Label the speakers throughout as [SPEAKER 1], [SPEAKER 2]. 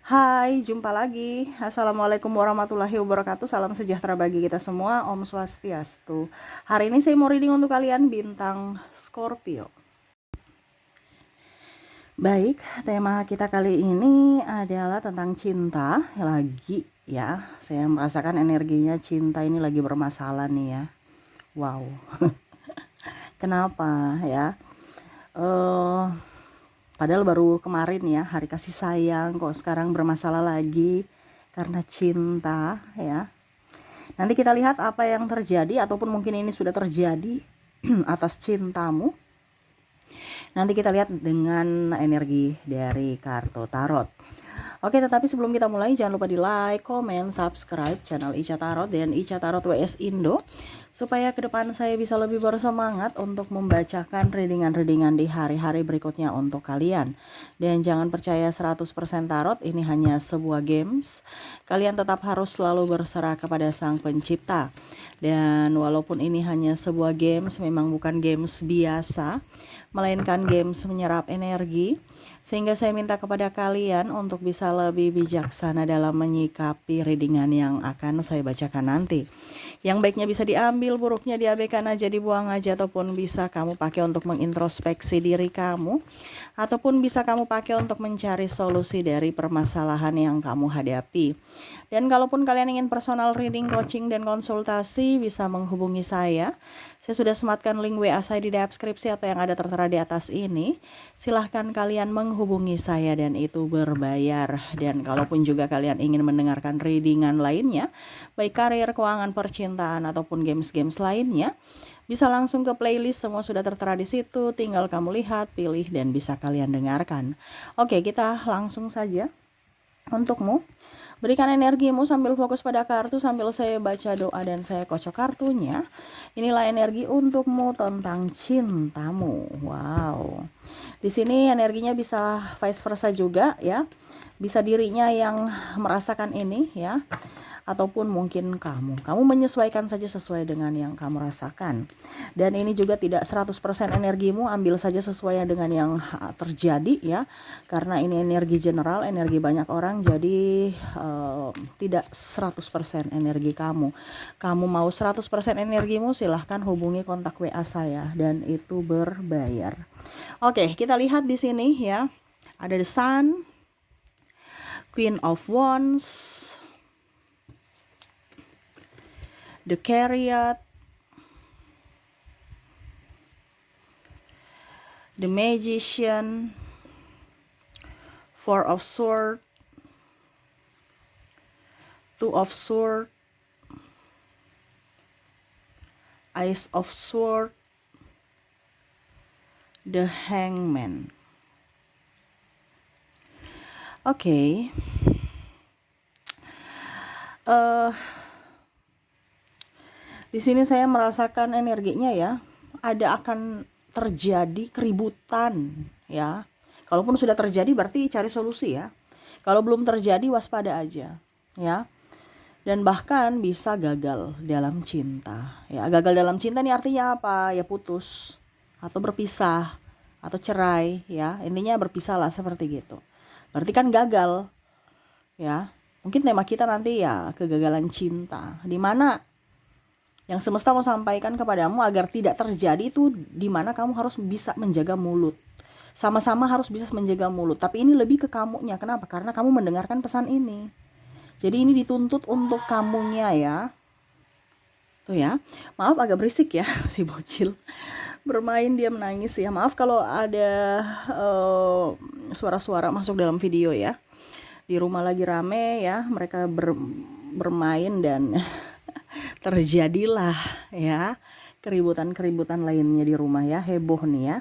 [SPEAKER 1] Hai, jumpa lagi. Assalamualaikum warahmatullahi wabarakatuh. Salam sejahtera bagi kita semua. Om Swastiastu. Hari ini saya mau reading untuk kalian bintang Scorpio. Baik, tema kita kali ini adalah tentang cinta. Lagi ya, saya merasakan energinya cinta ini lagi bermasalah nih ya. Wow. Kenapa ya? Eh Padahal baru kemarin ya hari kasih sayang, kok sekarang bermasalah lagi karena cinta ya. Nanti kita lihat apa yang terjadi ataupun mungkin ini sudah terjadi atas cintamu. Nanti kita lihat dengan energi dari kartu tarot. Oke, tetapi sebelum kita mulai jangan lupa di like, comment, subscribe channel Ica Tarot dan Ica Tarot WS Indo supaya ke depan saya bisa lebih bersemangat untuk membacakan readingan-readingan di hari-hari berikutnya untuk kalian. Dan jangan percaya 100% tarot, ini hanya sebuah games. Kalian tetap harus selalu berserah kepada Sang Pencipta. Dan walaupun ini hanya sebuah games, memang bukan games biasa, melainkan games menyerap energi. Sehingga saya minta kepada kalian untuk bisa lebih bijaksana dalam menyikapi readingan yang akan saya bacakan nanti. Yang baiknya bisa diambil, buruknya diabaikan aja, dibuang aja, ataupun bisa kamu pakai untuk mengintrospeksi diri kamu, ataupun bisa kamu pakai untuk mencari solusi dari permasalahan yang kamu hadapi. Dan kalaupun kalian ingin personal reading, coaching, dan konsultasi, bisa menghubungi saya. Saya sudah sematkan link WA saya di deskripsi atau yang ada tertera di atas ini. Silahkan kalian menghubungi saya dan itu berbayar. Dan kalaupun juga kalian ingin mendengarkan readingan lainnya, baik karir, keuangan, percintaan, ataupun games-games lainnya, bisa langsung ke playlist, semua sudah tertera di situ. Tinggal kamu lihat, pilih, dan bisa kalian dengarkan. Oke, kita langsung saja. Untukmu, berikan energimu sambil fokus pada kartu sambil saya baca doa dan saya kocok kartunya. Inilah energi untukmu tentang cintamu. Wow. Di sini energinya bisa vice versa juga ya. Bisa dirinya yang merasakan ini ya, ataupun mungkin kamu menyesuaikan saja sesuai dengan yang kamu rasakan. Dan ini juga tidak 100% energimu, ambil saja sesuai dengan yang terjadi ya, karena ini energi general, energi banyak orang, jadi tidak 100% energi kamu mau 100% energimu, silahkan hubungi kontak WA saya dan itu berbayar. Oke, kita lihat di sini ya, ada the Sun, Queen of Wands, the Chariot, the Magician, Four of Swords, Two of Swords, Ace of Swords, the Hangman. Oke. Di sini saya merasakan energinya ya, ada akan terjadi keributan ya. Kalaupun sudah terjadi berarti cari solusi ya. Kalau belum terjadi waspada aja ya. Dan bahkan bisa gagal dalam cinta ya. Gagal dalam cinta ini artinya apa? Ya putus atau berpisah atau cerai ya. Intinya berpisah lah seperti gitu. Berarti kan gagal ya. Mungkin tema kita nanti ya kegagalan cinta, di mana yang semesta mau sampaikan kepadamu agar tidak terjadi itu, di mana kamu harus bisa menjaga mulut. Sama-sama harus bisa menjaga mulut. Tapi ini lebih ke kamunya. Kenapa? Karena kamu mendengarkan pesan ini. Jadi ini dituntut untuk kamunya ya. Tuh ya. Maaf agak berisik ya si bocil. Bermain dia menangis ya. Maaf kalau ada suara-suara masuk dalam video ya. Di rumah lagi rame ya. Mereka bermain dan terjadilah ya keributan-keributan lainnya di rumah ya, heboh nih ya.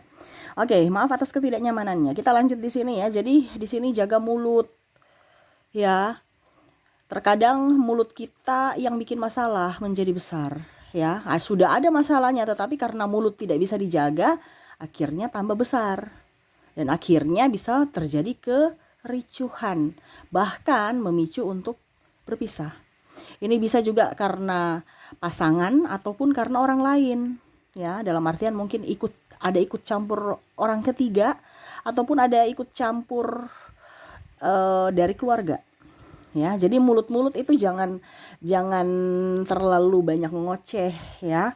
[SPEAKER 1] Oke, maaf atas ketidaknyamanannya. Kita lanjut di sini ya. Jadi di sini jaga mulut ya. Terkadang mulut kita yang bikin masalah menjadi besar ya. Sudah ada masalahnya tetapi karena mulut tidak bisa dijaga, akhirnya tambah besar. Dan akhirnya bisa terjadi kericuhan, bahkan memicu untuk berpisah. Ini bisa juga karena pasangan ataupun karena orang lain ya, dalam artian mungkin ikut campur orang ketiga, ataupun ada ikut campur dari keluarga. Ya, jadi mulut-mulut itu jangan terlalu banyak ngoceh ya.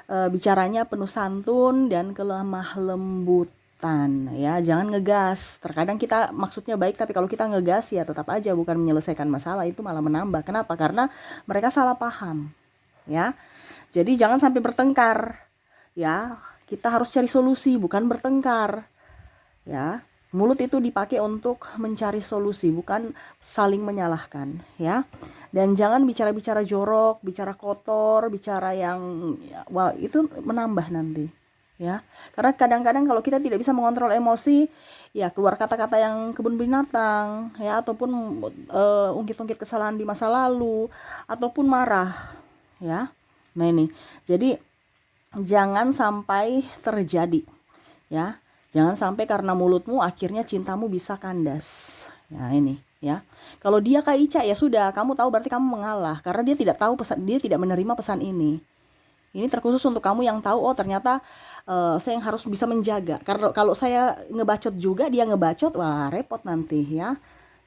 [SPEAKER 1] Bicaranya penuh santun dan kelemah lembutan ya, jangan ngegas. Terkadang kita maksudnya baik, tapi kalau kita ngegas ya tetap aja bukan menyelesaikan masalah, itu malah menambah. Kenapa? Karena mereka salah paham ya. Jadi jangan sampai bertengkar ya. Kita harus cari solusi, bukan bertengkar ya. Mulut itu dipakai untuk mencari solusi, bukan saling menyalahkan ya. Dan jangan bicara-bicara jorok, bicara kotor, bicara yang wah, itu menambah nanti ya. Karena kadang-kadang kalau kita tidak bisa mengontrol emosi, ya keluar kata-kata yang kebun binatang ya, ataupun ungkit-ungkit kesalahan di masa lalu, ataupun marah ya. Nah ini, jadi jangan sampai terjadi ya. Jangan sampai karena mulutmu akhirnya cintamu bisa kandas. Ya ini ya. Kalau dia kayak Ica ya sudah, kamu tahu berarti kamu mengalah karena dia tidak tahu pesan, dia tidak menerima pesan ini. Ini terkhusus untuk kamu yang tahu, oh ternyata saya yang harus bisa menjaga. Karena kalau saya ngebacot juga dia ngebacot, wah repot nanti ya.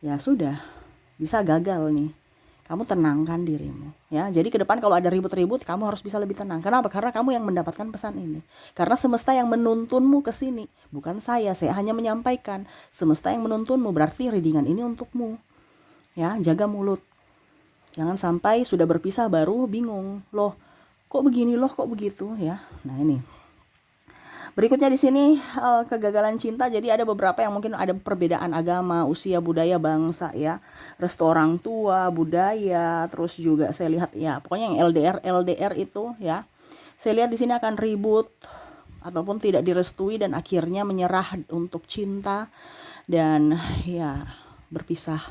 [SPEAKER 1] Ya sudah, bisa gagal nih. Kamu tenangkan dirimu ya. Jadi ke depan kalau ada ribut-ribut, kamu harus bisa lebih tenang. Kenapa? Karena kamu yang mendapatkan pesan ini. Karena semesta yang menuntunmu ke sini, bukan saya hanya menyampaikan. Semesta yang menuntunmu, berarti readingan ini untukmu. Ya, jaga mulut. Jangan sampai sudah berpisah baru bingung. Loh, kok begini, loh kok begitu ya. Nah, ini. Berikutnya di sini kegagalan cinta. Jadi ada beberapa yang mungkin ada perbedaan agama, usia, budaya, bangsa ya, restu orang tua, budaya, terus juga saya lihat ya, pokoknya yang LDR itu ya. Saya lihat di sini akan ribut ataupun tidak direstui dan akhirnya menyerah untuk cinta dan ya berpisah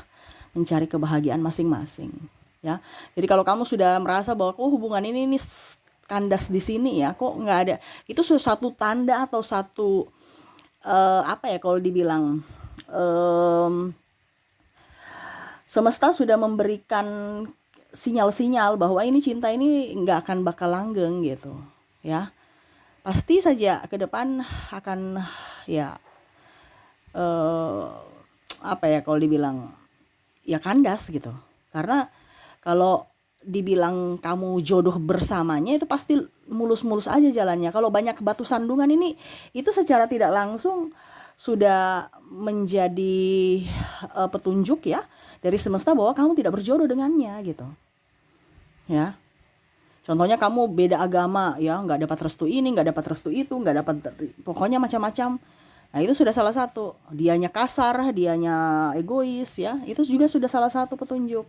[SPEAKER 1] mencari kebahagiaan masing-masing ya. Jadi kalau kamu sudah merasa bahwa hubungan ini kandas di sini ya, kok nggak ada, itu satu tanda atau satu apa ya kalau dibilang semesta sudah memberikan sinyal-sinyal bahwa ini cinta ini nggak akan bakal langgeng gitu ya. Pasti saja ke depan akan ya apa ya kalau dibilang ya kandas gitu. Karena kalau dibilang kamu jodoh bersamanya itu pasti mulus-mulus aja jalannya. Kalau banyak batu sandungan ini, itu secara tidak langsung sudah menjadi petunjuk ya dari semesta bahwa kamu tidak berjodoh dengannya gitu ya. Contohnya kamu beda agama ya, nggak dapat restu ini, nggak dapat restu itu, nggak dapat, pokoknya macam-macam. Nah itu sudah salah satu, dianya kasar, dianya egois ya, itu juga sudah salah satu petunjuk.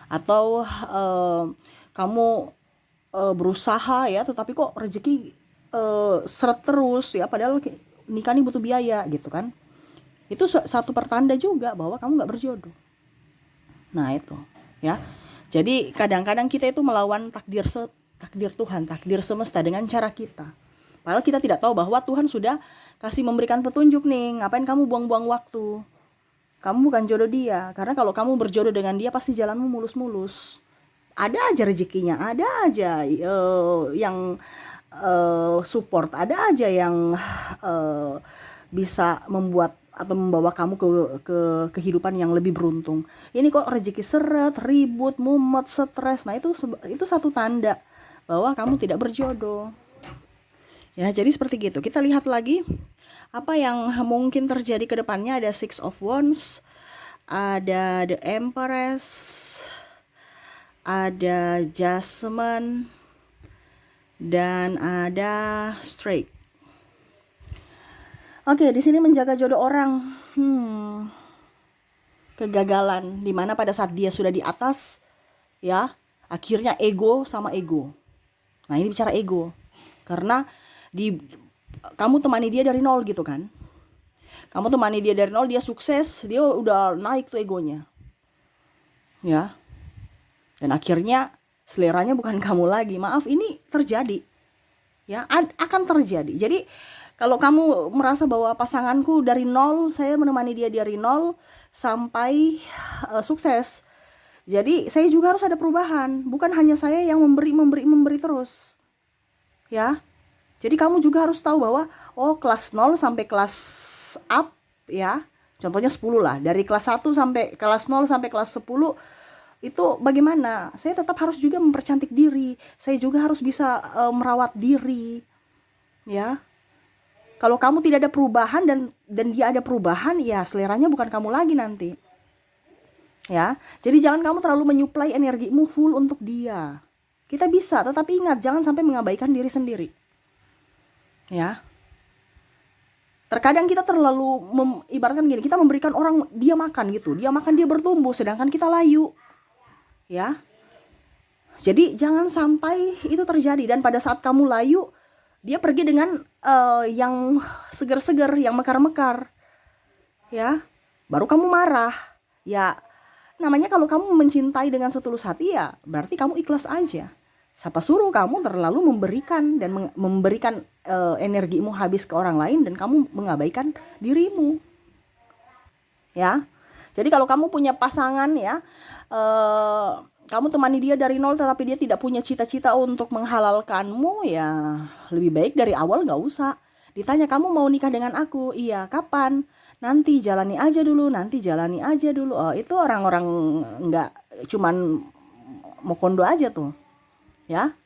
[SPEAKER 1] Atau kamu berusaha ya, tetapi kok rezeki seret terus ya, padahal nikah ini butuh biaya gitu kan. Itu satu pertanda juga bahwa kamu nggak berjodoh. Nah itu ya. Jadi kadang-kadang kita itu melawan takdir Tuhan, takdir semesta dengan cara kita. Padahal kita tidak tahu bahwa Tuhan sudah kasih memberikan petunjuk nih. Ngapain kamu buang-buang waktu? Kamu bukan jodoh dia. Karena kalau kamu berjodoh dengan dia, pasti jalanmu mulus-mulus. Ada aja rezekinya, ada aja yang support, ada aja yang bisa membuat atau membawa kamu ke kehidupan yang lebih beruntung. Ini kok rezeki seret, ribut, mumet, stres. Nah itu satu tanda bahwa kamu tidak berjodoh. Ya, jadi seperti gitu. Kita lihat lagi apa yang mungkin terjadi ke depannya. Ada Six of Wands, ada The Empress, ada Jasmine, dan ada Straight. Oke, di sini menjaga jodoh orang. Kegagalan dimana pada saat dia sudah di atas, ya, akhirnya ego sama ego. Nah ini bicara ego, karena kamu temani dia dari nol gitu kan. Kamu temani dia dari nol, dia sukses, dia udah naik tuh egonya. Ya. Dan akhirnya seleranya bukan kamu lagi. Maaf, ini terjadi. Ya, akan terjadi. Jadi kalau kamu merasa bahwa pasanganku dari nol, saya menemani dia dari nol sampai sukses. Jadi saya juga harus ada perubahan. Bukan hanya saya yang memberi terus. Ya. Jadi kamu juga harus tahu bahwa kelas 0 sampai kelas up ya. Contohnya 10 lah, dari kelas 1 sampai kelas 0 sampai kelas 10 itu bagaimana? Saya tetap harus juga mempercantik diri. Saya juga harus bisa merawat diri, ya. Kalau kamu tidak ada perubahan dan dia ada perubahan, ya seleranya bukan kamu lagi nanti. Ya. Jadi jangan kamu terlalu menyuplai energimu full untuk dia. Kita bisa, tetapi ingat jangan sampai mengabaikan diri sendiri. Ya. Terkadang kita terlalu ibaratkan gini, kita memberikan orang dia makan gitu. Dia makan, dia bertumbuh, sedangkan kita layu. Ya. Jadi jangan sampai itu terjadi, dan pada saat kamu layu, dia pergi dengan yang segar-segar, yang mekar-mekar. Ya. Baru kamu marah. Ya, namanya kalau kamu mencintai dengan setulus hati, ya berarti kamu ikhlas aja. Siapa suruh kamu terlalu memberikan dan memberikan energimu habis ke orang lain dan kamu mengabaikan dirimu. Ya. Jadi kalau kamu punya pasangan, ya, kamu temani dia dari nol tetapi dia tidak punya cita-cita untuk menghalalkanmu, ya lebih baik dari awal gak usah. Ditanya, kamu mau nikah dengan aku? Iya, kapan? Nanti jalani aja dulu, itu orang-orang gak cuman mau kondo aja tuh. Ya,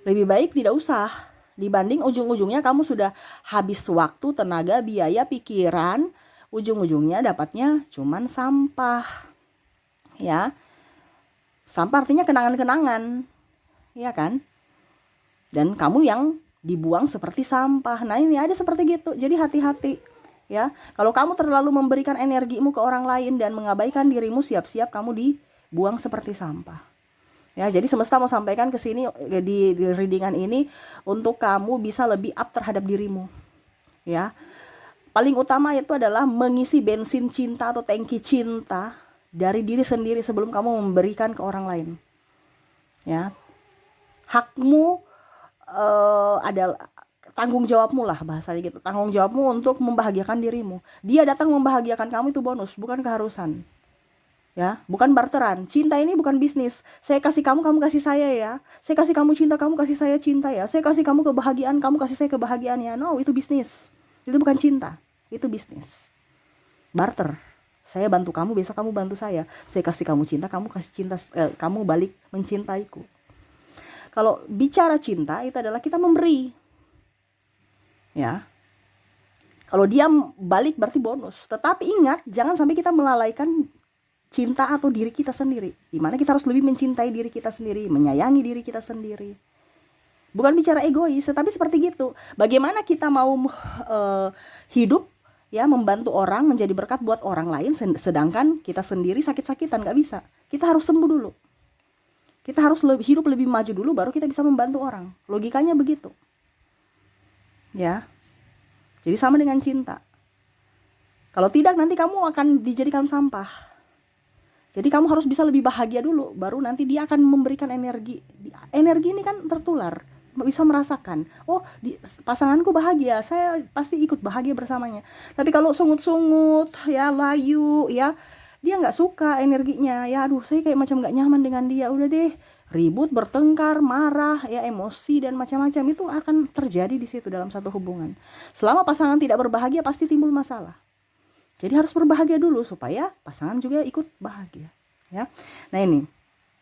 [SPEAKER 1] lebih baik tidak usah, dibanding ujung-ujungnya kamu sudah habis waktu, tenaga, biaya, pikiran, ujung-ujungnya dapatnya cuman sampah. Ya, sampah artinya kenangan-kenangan, ya kan? Dan kamu yang dibuang seperti sampah. Nah ini ada seperti gitu, jadi hati-hati. Ya, kalau kamu terlalu memberikan energimu ke orang lain dan mengabaikan dirimu, siap-siap kamu dibuang seperti sampah. Ya, jadi semesta mau sampaikan ke sini di readingan ini untuk kamu bisa lebih up terhadap dirimu. Ya. Paling utama itu adalah mengisi bensin cinta atau tangki cinta dari diri sendiri sebelum kamu memberikan ke orang lain. Ya. Hakmu adalah tanggung jawabmu lah, bahasanya gitu. Tanggung jawabmu untuk membahagiakan dirimu. Dia datang membahagiakan kamu itu bonus, bukan keharusan. Ya, bukan barteran. Cinta ini bukan bisnis. Saya kasih kamu, kamu kasih saya ya. Saya kasih kamu cinta, kamu kasih saya cinta ya. Saya kasih kamu kebahagiaan, kamu kasih saya kebahagiaan ya. No, itu bisnis. Itu bukan cinta. Itu bisnis. Barter. Saya bantu kamu, besok kamu bantu saya. Saya kasih kamu cinta, kamu kasih cinta, kamu balik mencintaiku. Kalau bicara cinta itu adalah kita memberi. Ya. Kalau dia balik berarti bonus. Tetapi ingat, jangan sampai kita melalaikan cinta atau diri kita sendiri. Dimana kita harus lebih mencintai diri kita sendiri, menyayangi diri kita sendiri. Bukan bicara egois, tetapi seperti gitu. Bagaimana kita mau hidup, ya, membantu orang, menjadi berkat buat orang lain, sedangkan kita sendiri sakit-sakitan, gak bisa. Kita harus sembuh dulu. Kita harus hidup lebih maju dulu, baru kita bisa membantu orang. Logikanya begitu. Ya. Jadi sama dengan cinta. Kalau tidak, nanti kamu akan dijadikan sampah. Jadi kamu harus bisa lebih bahagia dulu, baru nanti dia akan memberikan energi. Energi ini kan tertular, bisa merasakan. Oh, pasanganku bahagia, saya pasti ikut bahagia bersamanya. Tapi kalau sungut-sungut, ya layu, ya dia nggak suka energinya. Ya aduh, saya kayak macam nggak nyaman dengan dia. Udah deh, ribut, bertengkar, marah, ya emosi dan macam-macam itu akan terjadi di situ dalam satu hubungan. Selama pasangan tidak berbahagia pasti timbul masalah. Jadi harus berbahagia dulu supaya pasangan juga ikut bahagia, ya. Nah ini,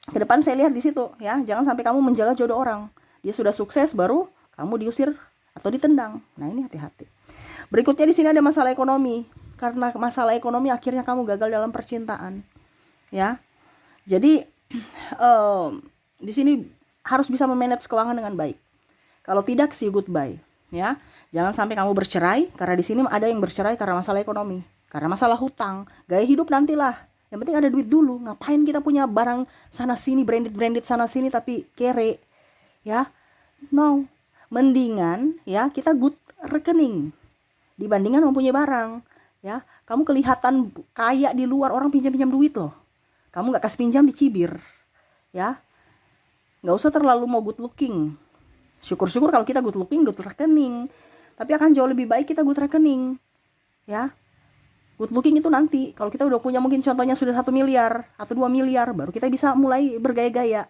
[SPEAKER 1] ke depan saya lihat di situ, ya. Jangan sampai kamu menjaga jodoh orang. Dia sudah sukses baru kamu diusir atau ditendang. Nah ini hati-hati. Berikutnya di sini ada masalah ekonomi. Karena masalah ekonomi akhirnya kamu gagal dalam percintaan, ya. Jadi di sini harus bisa memanage keuangan dengan baik. Kalau tidak, see goodbye, ya. Jangan sampai kamu bercerai, karena di sini ada yang bercerai karena masalah ekonomi. Karena masalah hutang, gaya hidup nantilah. Yang penting ada duit dulu. Ngapain kita punya barang sana sini, branded sana sini tapi kere, ya? No. Mendingan, ya, kita good rekening dibandingkan mempunyai barang, ya. Kamu kelihatan kaya di luar, orang pinjam-pinjam duit loh. Kamu nggak kasih pinjam, dicibir, ya. Nggak usah terlalu mau good looking. Syukur-syukur kalau kita good looking, good rekening. Tapi akan jauh lebih baik kita good rekening, ya. Good looking itu nanti, kalau kita udah punya mungkin contohnya sudah 1 miliar atau 2 miliar, baru kita bisa mulai bergaya-gaya.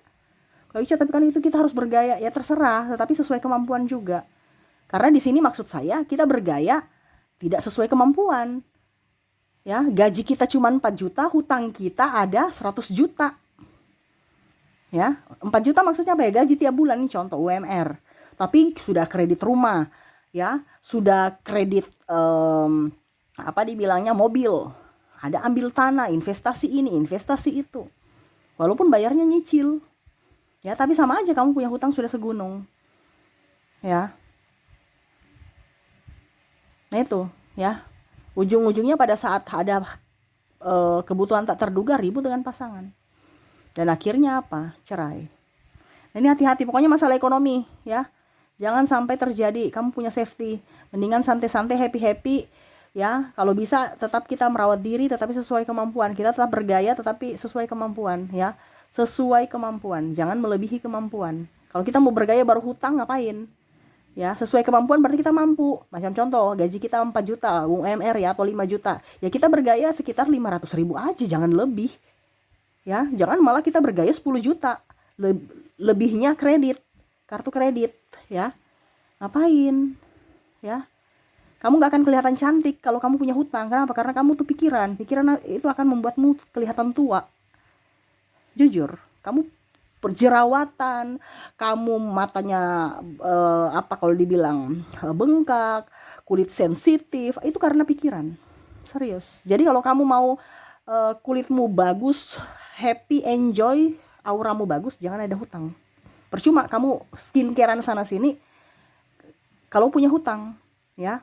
[SPEAKER 1] Kalau tapi kan itu kita harus bergaya, ya terserah, tetapi sesuai kemampuan juga. Karena di sini maksud saya, kita bergaya tidak sesuai kemampuan. Ya, gaji kita cuma 4 juta, hutang kita ada 100 juta. Ya, 4 juta maksudnya apa ya? Gaji tiap bulan nih, contoh UMR. Tapi sudah kredit rumah, ya, sudah kredit apa dibilangnya mobil. Ada ambil tanah, investasi ini, investasi itu. Walaupun bayarnya nyicil. Ya, tapi sama aja kamu punya hutang sudah segunung. Ya. Nah itu, ya. Ujung-ujungnya pada saat ada kebutuhan tak terduga, ribut dengan pasangan. Dan akhirnya apa? Cerai. Nah, ini hati-hati, pokoknya masalah ekonomi, ya. Jangan sampai terjadi, kamu punya safety. Mendingan santai-santai, happy-happy, ya. Kalau bisa tetap kita merawat diri, tetapi sesuai kemampuan. Kita tetap bergaya, tetapi sesuai kemampuan, ya. Sesuai kemampuan, jangan melebihi kemampuan. Kalau kita mau bergaya baru hutang, ngapain? Ya, sesuai kemampuan berarti kita mampu. Macam contoh, gaji kita 4 juta, UMR ya, atau 5 juta. Ya kita bergaya sekitar 500 ribu aja, jangan lebih. Ya, jangan malah kita bergaya 10 juta. Lebihnya kredit, kartu kredit, ya. Ngapain? Ya. Kamu gak akan kelihatan cantik kalau kamu punya hutang. Kenapa? Karena kamu tuh pikiran itu akan membuatmu kelihatan tua. Jujur, kamu berjerawatan, kamu matanya kalau dibilang bengkak, kulit sensitif, itu karena pikiran. Serius. Jadi kalau kamu mau kulitmu bagus, happy, enjoy, auramu bagus, jangan ada hutang. Percuma kamu skincarean sana sini kalau punya hutang, ya.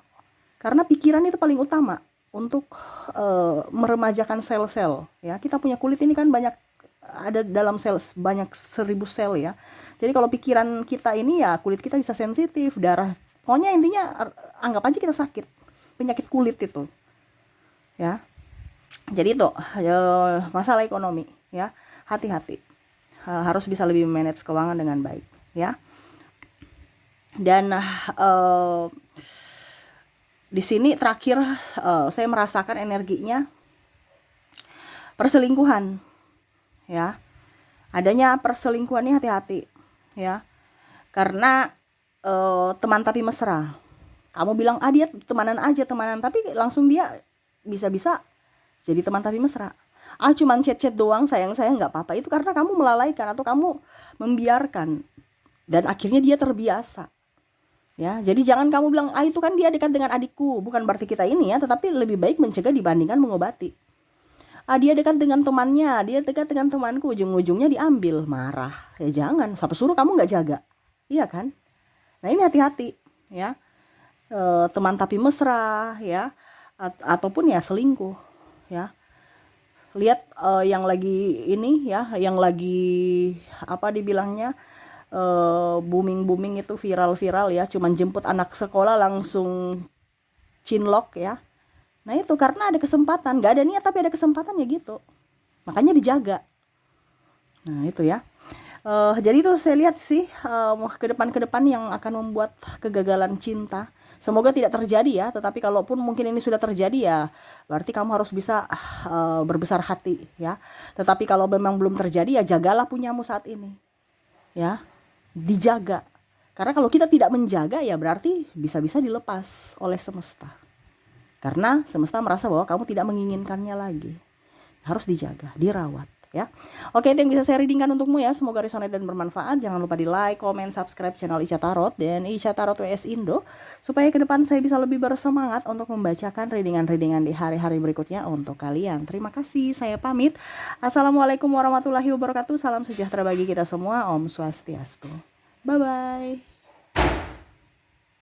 [SPEAKER 1] Karena pikiran itu paling utama untuk meremajakan sel-sel, ya. Kita punya kulit ini kan banyak, ada dalam sel banyak 1000 sel, ya. Jadi kalau pikiran kita ini, ya kulit kita bisa sensitif, darah, pokoknya intinya anggap aja kita sakit, penyakit kulit itu, ya. Jadi itu masalah ekonomi, ya. Hati-hati, harus bisa lebih manage keuangan dengan baik, ya. Dan di sini terakhir saya merasakan energinya perselingkuhan, ya. Adanya perselingkuhan ini hati-hati, ya. Karena teman tapi mesra. Kamu bilang dia temanan aja, temanan, tapi langsung dia bisa-bisa jadi teman tapi mesra. Cuman chat-chat doang, sayang-sayang, nggak apa-apa. Itu karena kamu melalaikan atau kamu membiarkan, dan akhirnya dia terbiasa. Ya, jadi jangan kamu bilang itu kan dia dekat dengan adikku. Bukan berarti kita ini, ya, tetapi lebih baik mencegah dibandingkan mengobati. Dia dekat dengan temannya, dia dekat dengan temanku, ujung-ujungnya diambil, marah. Ya jangan, siapa suruh kamu nggak jaga, iya kan? Nah ini hati-hati, ya. Teman tapi mesra, ya, ataupun ya selingkuh, ya. Lihat yang lagi ini, ya, yang lagi apa dibilangnya booming itu, viral-viral, ya, cuman jemput anak sekolah langsung cinlok, ya. Nah itu karena ada kesempatan, gak ada niat tapi ada kesempatan, ya gitu, makanya dijaga. Nah itu, ya. Jadi itu saya lihat sih ke depan yang akan membuat kegagalan cinta. Semoga tidak terjadi, ya, tetapi kalaupun mungkin ini sudah terjadi, ya berarti kamu harus bisa berbesar hati, ya. Tetapi kalau memang belum terjadi, ya jagalah punyamu saat ini, ya, dijaga. Karena kalau kita tidak menjaga, ya berarti bisa-bisa dilepas oleh semesta. Karena semesta merasa bahwa kamu tidak menginginkannya lagi. Harus dijaga, dirawat, ya. Oke, itu yang bisa saya readingkan untukmu, ya. Semoga resonate dan bermanfaat. Jangan lupa di like, comment, subscribe channel Ica Tarot dan Ica Tarot WS Indo, supaya ke depan saya bisa lebih bersemangat untuk membacakan readingan-readingan di hari-hari berikutnya untuk kalian. Terima kasih, saya pamit. Assalamualaikum warahmatullahi wabarakatuh. Salam sejahtera bagi kita semua. Om Swastiastu. Bye-bye.